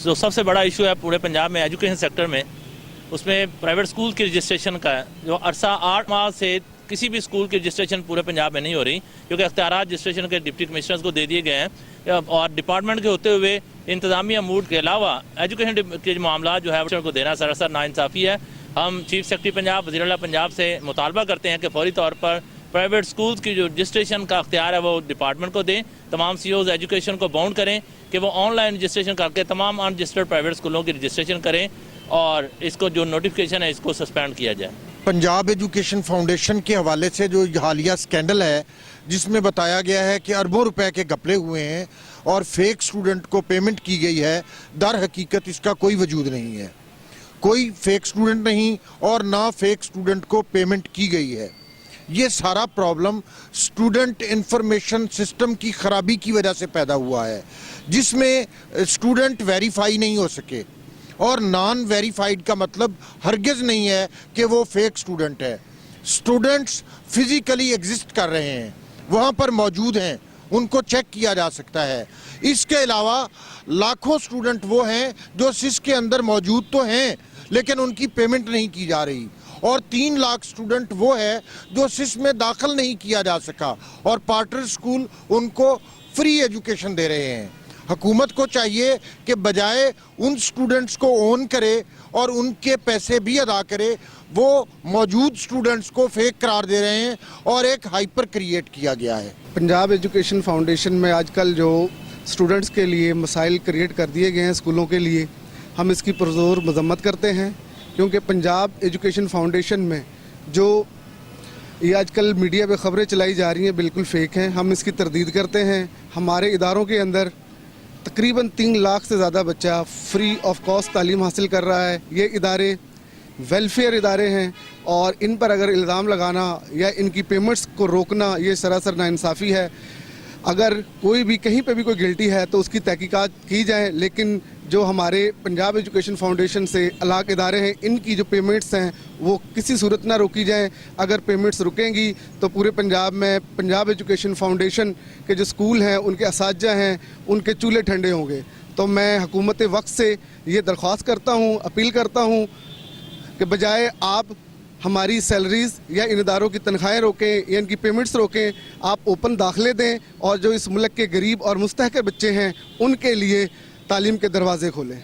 जो सबसे बड़ा इशू है पूरे पंजाब में एजुकेशन सेक्टर में, उसमें प्राइवेट स्कूल की रजिस्ट्रेशन का है। जो अरसा 8 माह से किसी भी स्कूल की रजिस्ट्रेशन पूरे पंजाब में नहीं हो रही, क्योंकि अख्तियारात रजिस्ट्रेशन के डिप्टी कमिश्नर्स को दे दिए गए हैं और डिपार्टमेंट के होते हुए इंतजामिया मूड के अलावा एजुकेशन के मामला जो है को देना सरासर नाइंसाफ़ी है। हम चीफ सेक्रेटरी पंजाब वज़ीर आला पंजाब से मुतालबा करते हैं कि फौरी तौर पर प्राइवेट स्कूल्स की जो रजिस्ट्रेशन का अख्तियार है वो डिपार्टमेंट को दें। तमाम CEOs एजुकेशन को बाउंड करें कि वो ऑनलाइन रजिस्ट्रेशन करके तमाम अनरजिस्टर्ड प्राइवेट स्कूलों की रजिस्ट्रेशन करें और इसको जो नोटिफिकेशन है इसको सस्पेंड किया जाए। पंजाब एजुकेशन फाउंडेशन के हवाले से जो हालिया स्कैंडल है जिसमें बताया गया है कि अरबों रुपए के घपले हुए हैं और फेक स्टूडेंट को पेमेंट की गई है, दर हकीकत इसका कोई वजूद नहीं है। कोई फेक स्टूडेंट नहीं और ना फेक स्टूडेंट को पेमेंट की गई है। ये सारा प्रॉब्लम स्टूडेंट इंफॉर्मेशन सिस्टम की खराबी की वजह से पैदा हुआ है, जिसमें स्टूडेंट वेरीफाई नहीं हो सके। और नॉन वेरीफाइड का मतलब हरगिज़ नहीं है कि वो फेक स्टूडेंट है। स्टूडेंट्स फिजिकली एग्जिस्ट कर रहे हैं, वहाँ पर मौजूद हैं, उनको चेक किया जा सकता है। इसके अलावा लाखों स्टूडेंट वो हैं जो सिस के अंदर मौजूद तो हैं लेकिन उनकी पेमेंट नहीं की जा रही, और 3 लाख स्टूडेंट वो है जो सिस में दाखिल नहीं किया जा सका और पार्टनर स्कूल उनको फ्री एजुकेशन दे रहे हैं। हुकूमत को चाहिए कि बजाय उन स्टूडेंट्स को ओन करे और उनके पैसे भी अदा करे, वो मौजूद स्टूडेंट्स को फेक करार दे रहे हैं और एक हाइपर क्रिएट किया गया है। पंजाब एजुकेशन फाउंडेशन में आजकल जो स्टूडेंट्स के लिए मसाइल क्रिएट कर दिए गए हैं स्कूलों के लिए, हम इसकी पुरजोर मजम्मत करते हैं, क्योंकि पंजाब एजुकेशन फाउंडेशन में जो ये आजकल मीडिया पे ख़बरें चलाई जा रही हैं बिल्कुल फेक हैं। हम इसकी तरदीद करते हैं। हमारे इदारों के अंदर तकरीबन 3 लाख से ज़्यादा बच्चा फ्री ऑफ कॉस्ट तालीम हासिल कर रहा है। ये इदारे वेलफेयर इदारे हैं और इन पर अगर इल्ज़ाम लगाना या इनकी पेमेंट्स को रोकना ये सरासर नाइंसाफ़ी है। अगर कोई भी कहीं पे भी कोई गिल्टी है तो उसकी तहकीकात की जाए, लेकिन जो हमारे पंजाब एजुकेशन फाउंडेशन से अलग इदारे हैं इनकी जो पेमेंट्स हैं वो किसी सूरत ना रोकी जाएं। अगर पेमेंट्स रुकेंगी तो पूरे पंजाब में पंजाब एजुकेशन फाउंडेशन के जो स्कूल हैं उनके असातिज़ा हैं उनके चूल्हे ठंडे होंगे। तो मैं हुकूमत वक्त से ये दरख्वास्त करता हूँ, अपील करता हूँ कि बजाय आप हमारी सैलरीज़ या इन इदारों की तनख्वाहें रोकें या इनकी पेमेंट्स रोकें, आप ओपन दाखिले दें और जो इस मुल्क के गरीब और मुस्तहक़र बच्चे हैं उनके लिए तालीम के दरवाज़े खोलें।